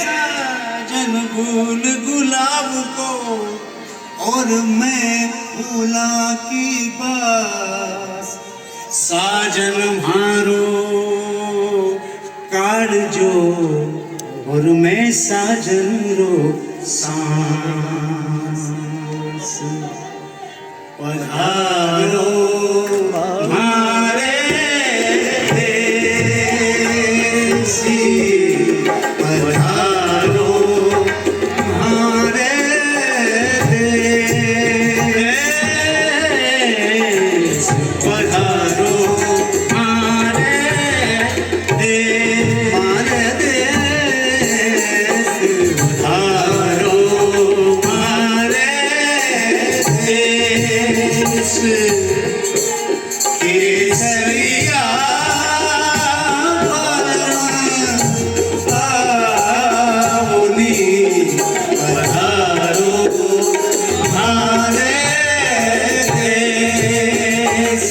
साजन फूल गुलाब को और मैं फूला की बास साजन मारो काढ़जो और मैं साजन रो सांस पधारो मारे देसी पधारो मारे देश पधारो मारे देश पधारो मारे देश केसरिया पधारो हमारे देश